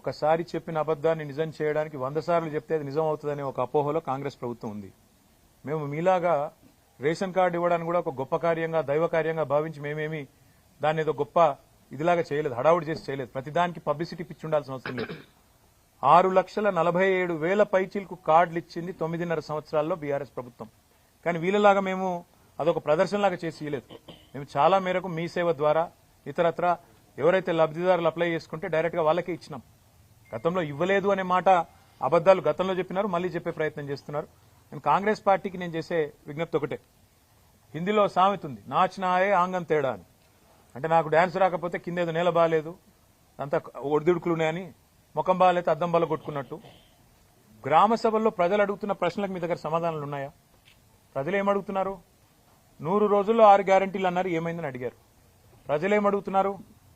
ఒకసారి చెప్పిన అబద్దాన్ని నిజం చేయడానికి 100 సార్లు చెప్తే అది నిజం అవుతుందనే ఒక అపోహలో కాంగ్రెస్ ప్రభుత్వం ఉంది. మేము మీలాగా రేషన్ కార్డు ఇవ్వడానికి కూడా ఒక గొప్ప కార్యంగా దైవ కార్యంగా భావించి మేమేమి దాన్ని ఏదో గొప్ప ఇదిలాగా చేయలేదు, హడావుడి చేసి చేయలేదు. ప్రతిదానికి పబ్లిసిటీ పిచ్చి ఉండాల్సిన అవసరం లేదు. 6,47,000 పైచీలకు కార్డులు ఇచ్చింది 9.5 సంవత్సరాల్లో బీఆర్ఎస్ ప్రభుత్వం. కానీ వీళ్ళలాగా మేము అదొక ప్రదర్శనలాగా చేసి ఇవ్వలేదు. మేము చాలా మేరకు మీ సేవ ద్వారా ఇతరత్ర ఎవరైతే లబ్ధిదారులు అప్లై చేసుకుంటే డైరెక్ట్ గా వాళ్ళకే ఇచ్చినాం. గతంలో ఇవ్వలేదు అనే మాట అబద్దాలు గతంలో చెప్పినారు, మళ్లీ చెప్పే ప్రయత్నం చేస్తున్నారు. నేను కాంగ్రెస్ పార్టీకి నేను చేసే విజ్ఞప్తి ఒకటే. హిందీలో సామెత ఉంది, నాచినాయే ఆంగం తేడా అని. అంటే నాకు డాన్స్ రాకపోతే కిందేదో నేల బాగాలేదు, అంతా ఒడిదుడుకులున్నాయని, ముఖం బాగాలైతే అద్దం బాల కొట్టుకున్నట్టు. గ్రామ సభల్లో ప్రజలు అడుగుతున్న ప్రశ్నలకు మీ దగ్గర సమాధానాలు ఉన్నాయా? ప్రజలు ఏమడుగుతున్నారు? 100 రోజుల్లో 6 గ్యారంటీలు అన్నారు, ఏమైందని అడిగారు. ప్రజలు ఏమడుగుతున్నారు?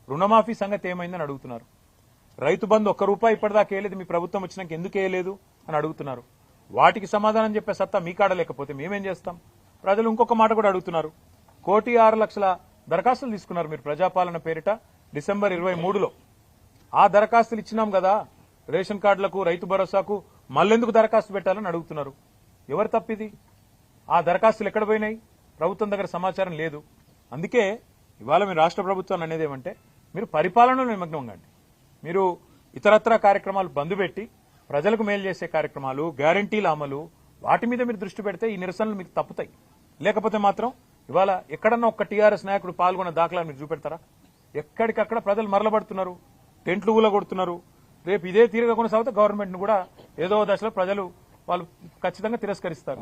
రుణమాఫీ సంగతి ఏమైందని అడుగుతున్నారు. రైతు బంధు ₹1 ఇప్పటిదాకా వేయలేదు, మీ ప్రభుత్వం వచ్చినాక ఎందుకు వేయలేదు అని అడుగుతున్నారు. వాటికి సమాధానం చెప్పే సత్తా మీ కాడ లేకపోతే మేమేం చేస్తాం? ప్రజలు ఇంకొక మాట కూడా అడుగుతున్నారు. 1,06,00,000 దరఖాస్తులు తీసుకున్నారు మీరు ప్రజాపాలన పేరిట డిసెంబర్ 23లో. ఆ దరఖాస్తులు ఇచ్చినాం కదా రేషన్ కార్డులకు, రైతు భరోసాకు, మళ్ళెందుకు దరఖాస్తు పెట్టాలని అడుగుతున్నారు. ఎవరు తప్పిది? ఆ దరఖాస్తులు ఎక్కడ పోయినాయి? ప్రభుత్వం దగ్గర సమాచారం లేదు. అందుకే ఇవాళ మీరు రాష్ట్ర ప్రభుత్వాన్ని అనేది ఏమంటే, మీరు పరిపాలనలో నిమగ్నం కండి. మీరు ఇతరత్ర కార్యక్రమాలు బంద్ పెట్టి ప్రజలకు మేలు చేసే కార్యక్రమాలు, గ్యారంటీల అమలు, వాటి మీద మీరు దృష్టి పెడితే ఈ నిరసనలు మీకు తప్పుతాయి. లేకపోతే మాత్రం ఇవాళ ఎక్కడన్నా ఒక్క టీఆర్ఎస్ నాయకుడు పాల్గొన్న దాఖలాలు మీరు చూపెడతారా? ఎక్కడికక్కడ ప్రజలు మరలబడుతున్నారు, టెంట్లు ఊలగొడుతున్నారు. రేపు ఇదే తీరుగా కొనసాగితే గవర్నమెంట్ ను కూడా ఏదో దశలో ప్రజలు వాళ్ళు ఖచ్చితంగా తిరస్కరిస్తారు.